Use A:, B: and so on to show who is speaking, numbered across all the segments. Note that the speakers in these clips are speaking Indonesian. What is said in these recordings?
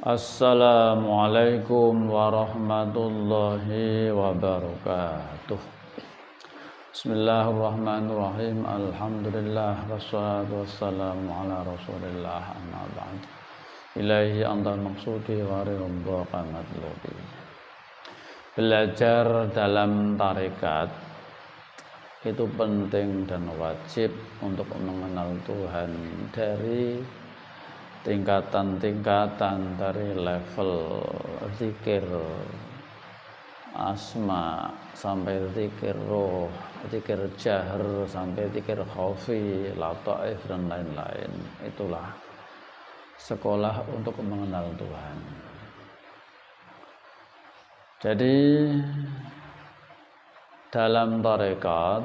A: Assalamualaikum warahmatullahi wabarakatuh. Bismillahirrahmanirrahim. Alhamdulillah wassalatu wassalamu ala Rasulillah amma ba'd. Ilaihi antal maqsudi wa ridha matlubi. Belajar dalam tarekat itu penting dan wajib untuk mengenal Tuhan dari tingkatan-tingkatan, dari level zikir asma sampai zikir roh, zikir jahr sampai zikir khafi, lataif dan lain-lain. Itulah sekolah untuk mengenal Tuhan. Jadi dalam tarekat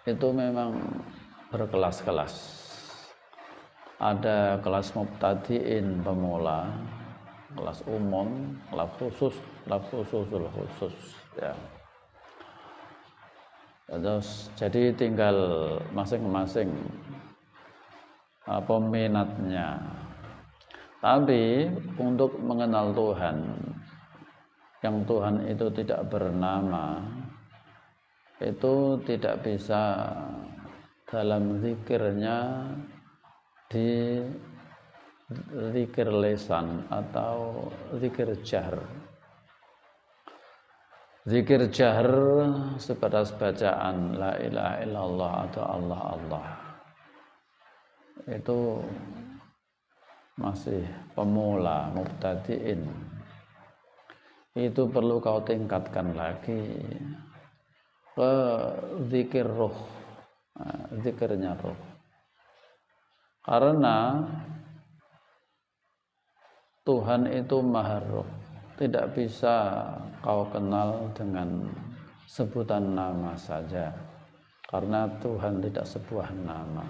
A: itu memang berkelas-kelas. Ada kelas mubtadiin, pemula, kelas umum, kelas khususul khusus ya. Terus jadi tinggal masing-masing peminatnya. Tapi untuk mengenal Tuhan, yang Tuhan itu tidak bernama, itu tidak bisa dalam zikirnya di zikir lesan atau zikir jahr. Zikir jahr sebatas bacaan la ilaha illallah atau Allah Allah, itu masih pemula, mubtadiin. Itu perlu kau tingkatkan lagi ke zikir roh, zikirnya roh. Karena Tuhan itu maha roh, tidak bisa kau kenal dengan sebutan nama saja. Karena Tuhan tidak sebuah nama,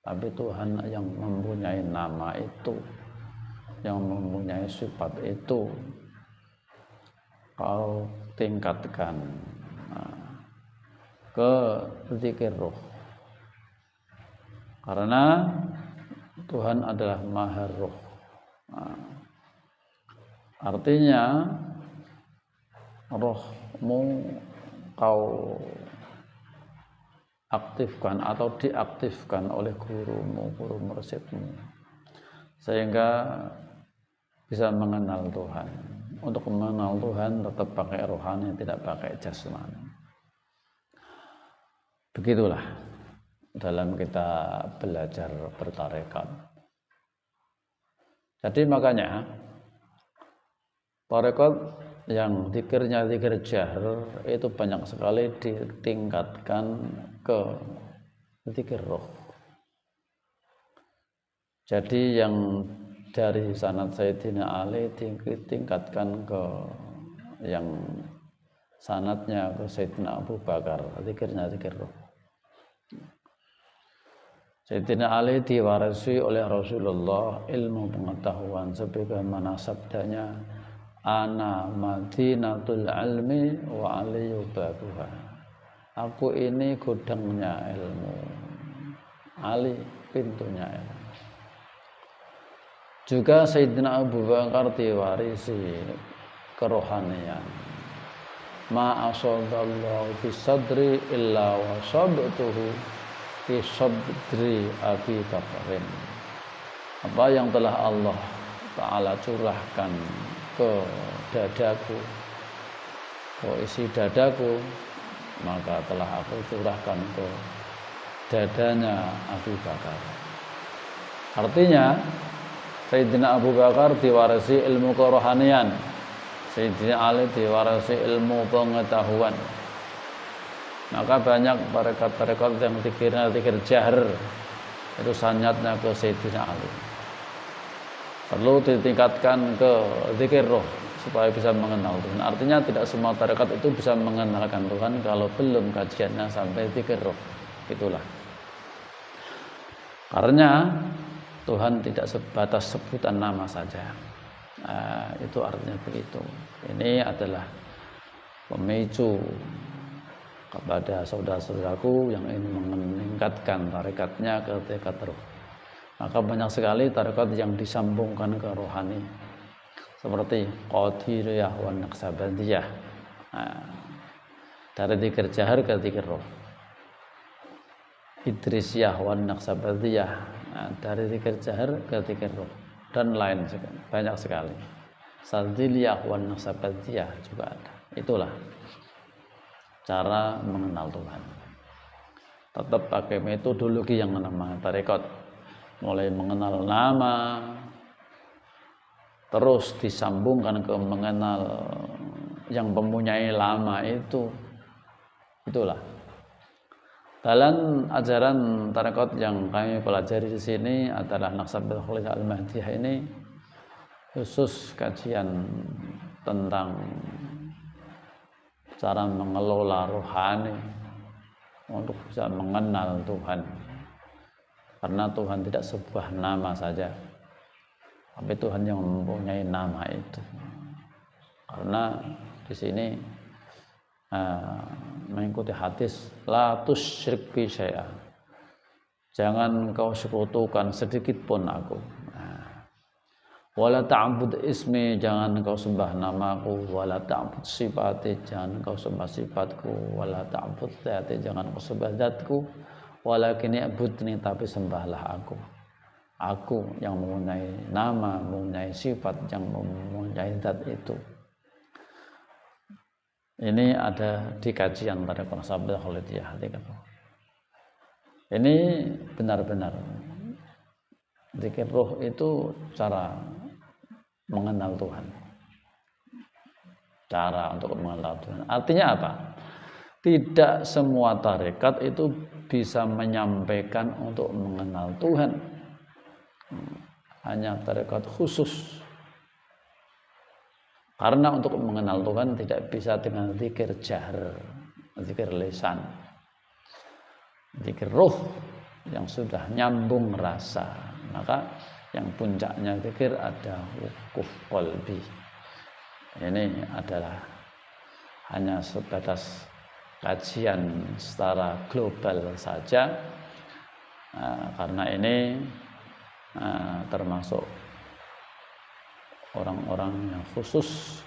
A: tapi Tuhan yang mempunyai nama itu, yang mempunyai sifat itu, kau tingkatkan ke zikir roh. Karena Tuhan adalah maha roh. Artinya rohmu kau aktifkan atau diaktifkan oleh gurumu, guru mursyidmu, sehingga bisa mengenal Tuhan. Untuk mengenal Tuhan tetap pakai rohani, tidak pakai jasmani. Begitulah dalam kita belajar bertarekat. Jadi makanya tarekat yang zikirnya zikir jahr itu banyak sekali ditingkatkan ke zikir roh. Jadi yang dari sanad Sayyidina Ali ditingkatkan ke yang sanadnya ke Sayyidina Abu Bakar, zikirnya zikir roh. Sayyidina Ali diwarisi oleh Rasulullah ilmu pengetahuan sebagaimana sabdanya, ana madinatul ilmi wa aliyu babuha. Aku ini gudangnya ilmu, Ali pintunya ilmu. Juga Sayyidina Abu Bakar diwarisi kerohanian. Ma asadallahu fi sadri illa wa sabtuhu fi sadri Abi Bakarin. Apa yang telah Allah Ta'ala curahkan ke dadaku, ke isi dadaku, maka telah aku curahkan ke dadanya Abu Bakar. Artinya Sayyidina Abu Bakar diwarisi ilmu kerohanian, Sayyidina Ali diwarisi ilmu pengetahuan. Maka banyak tarekat-tarekat yang zikirnya zikir jahr itu sanadnya ke Sayyidina Ali. Perlu ditingkatkan ke zikir roh supaya bisa mengenal Tuhan. Artinya tidak semua tarekat itu bisa mengenalkan Tuhan kalau belum kajiannya sampai zikir roh. Itulah. Karena Tuhan tidak sebatas sebutan nama saja. Itu artinya begitu. Ini adalah pemicu kepada saudara-saudaraku yang ingin meningkatkan tarekatnya ke tingkat roh. Maka banyak sekali tarekat yang disambungkan ke rohani, seperti Qadiriyah wa Naqsabandiyah. Nah, dari zikir jahar ke zikir roh. Idrisiyah wa Naqsabandiyah, nah, dari zikir jahar ke zikir roh, dan lain banyak sekali. Sadziliyah wa Naqsabandiyah juga ada. Itulah cara mengenal Tuhan. Tetap pakai metodologi yang namanya tarekat, mulai mengenal nama, terus disambungkan ke mengenal yang mempunyai lama itu. Itulah dalam ajaran tarekat yang kami pelajari di sini adalah Naqsabandiyatul Khalilah Al-Mahdiyah ini khusus kajian tentang cara mengelola rohani untuk bisa mengenal Tuhan. Karena Tuhan tidak sebuah nama saja, tapi Tuhan yang mempunyai nama itu. Karena di sini mengikuti hadis la tusyrik bi syai'a, jangan kau sekutukan sedikit pun aku. Wala ta'bud ismi, jangan kau sembah namaku. Wala ta'bud sifati, jangan kau sembah sifatku. Wala ta'bud dzati, jangan kau sembah zatku. Walakin i'budni, tapi sembahlah aku. Aku yang mempunyai nama, mempunyai sifat, yang mempunyai zat itu. Ini ada di kajian pada Naqsabandiyatul Khalidiyah. Ini benar-benar zikir roh itu cara mengenal Tuhan. Cara untuk mengenal Tuhan. Artinya apa? Tidak semua tarekat itu bisa menyampaikan untuk mengenal Tuhan. Hanya tarekat khusus. Karena untuk mengenal Tuhan tidak bisa dengan zikir jahr, zikir lisan, zikir roh yang sudah nyambung rasa. Maka yang puncaknya zikir ada wukuf qalbi. Ini adalah hanya sebatas kajian secara global saja, karena ini termasuk orang-orang yang khusus,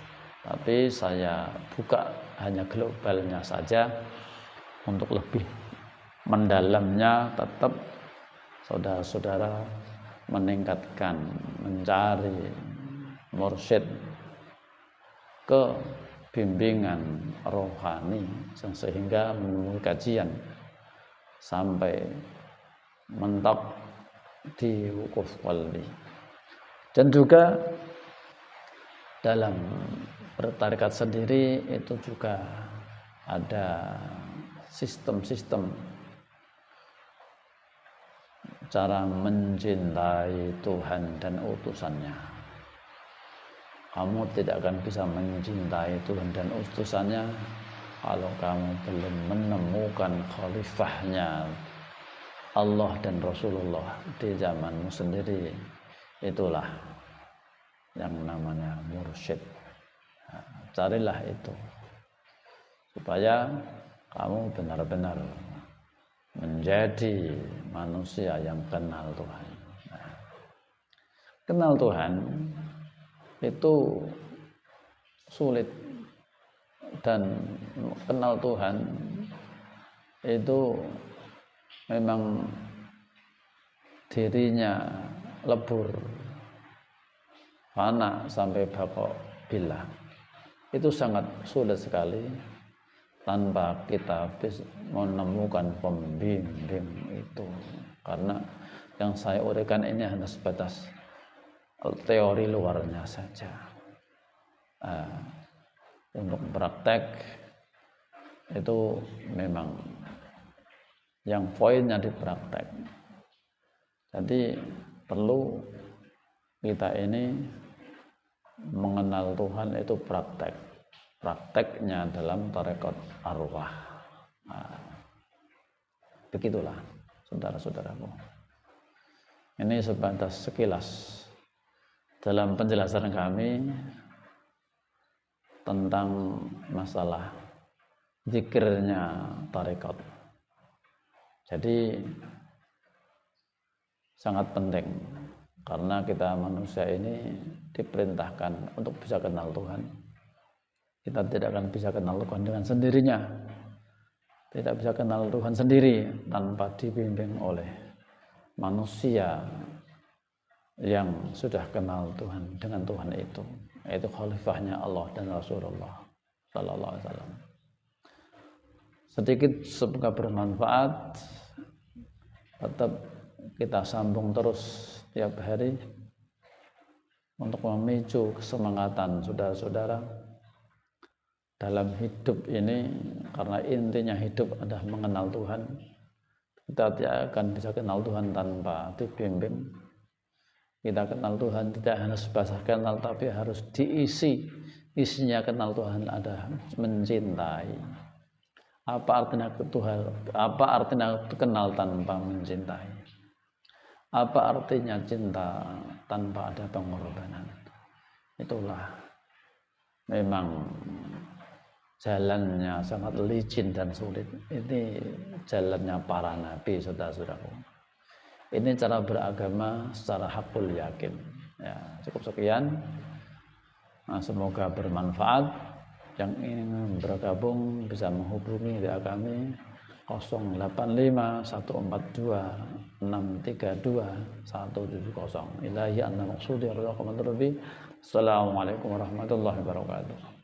A: tapi saya buka hanya globalnya saja. Untuk lebih mendalamnya tetap saudara-saudara meningkatkan, mencari mursyid ke bimbingan rohani sehingga menemui kajian sampai mentok di wukuf qalbi. Dan juga dalam bertarekat sendiri itu juga ada sistem-sistem cara mencintai Tuhan dan utusannya. Kamu tidak akan bisa mencintai Tuhan dan utusannya kalau kamu belum menemukan khalifahnya Allah dan Rasulullah di zamanmu sendiri. Itulah yang namanya mursyid. Carilah itu supaya kamu benar-benar menjadi manusia yang kenal Tuhan. Kenal Tuhan itu sulit, dan kenal Tuhan itu memang dirinya lebur, fana sampai baqa billah. Itu sangat sulit sekali tanpa kita menemukan pembimbing itu. Karena yang saya uraikan ini hanya sebatas teori luarnya saja. Untuk praktek itu memang yang poinnya di praktek. Jadi perlu kita ini mengenal Tuhan itu praktek. Prakteknya dalam tarekat arwah. Begitulah saudara-saudaraku. Ini sebatas sekilas dalam penjelasan kami tentang masalah zikirnya tarekat. Jadi sangat penting Karena kita manusia ini diperintahkan untuk bisa kenal Tuhan. Kita tidak akan bisa kenal Tuhan dengan sendirinya. Tidak bisa kenal Tuhan sendiri tanpa dibimbing oleh manusia yang sudah kenal Tuhan dengan Tuhan itu, yaitu khalifahnya Allah dan Rasulullah sallallahu alaihi wasallam. Sedikit semoga bermanfaat. Tetap kita sambung terus tiap hari untuk memicu kesemangatan saudara-saudara dalam hidup ini, karena intinya hidup adalah mengenal Tuhan. Kita tidak akan bisa kenal Tuhan tanpa dibimbing. Kita kenal Tuhan tidak hanya sebatas kenal, tapi harus diisi. Isinya kenal Tuhan adalah mencintai. Apa artinya Tuhan? Apa artinya kenal tanpa mencintai? Apa artinya cinta tanpa ada pengorbanan? Itulah memang jalannya sangat licin dan sulit. Ini jalannya para nabi, saudara-saudaraku. Ini cara beragama secara hakul yakin. Ya, cukup sekian. Nah, semoga bermanfaat. Yang ingin bergabung bisa menghubungi WA kami 085 142 632 170. Ilahi anna maksudi. Assalamualaikum warahmatullahi wabarakatuh.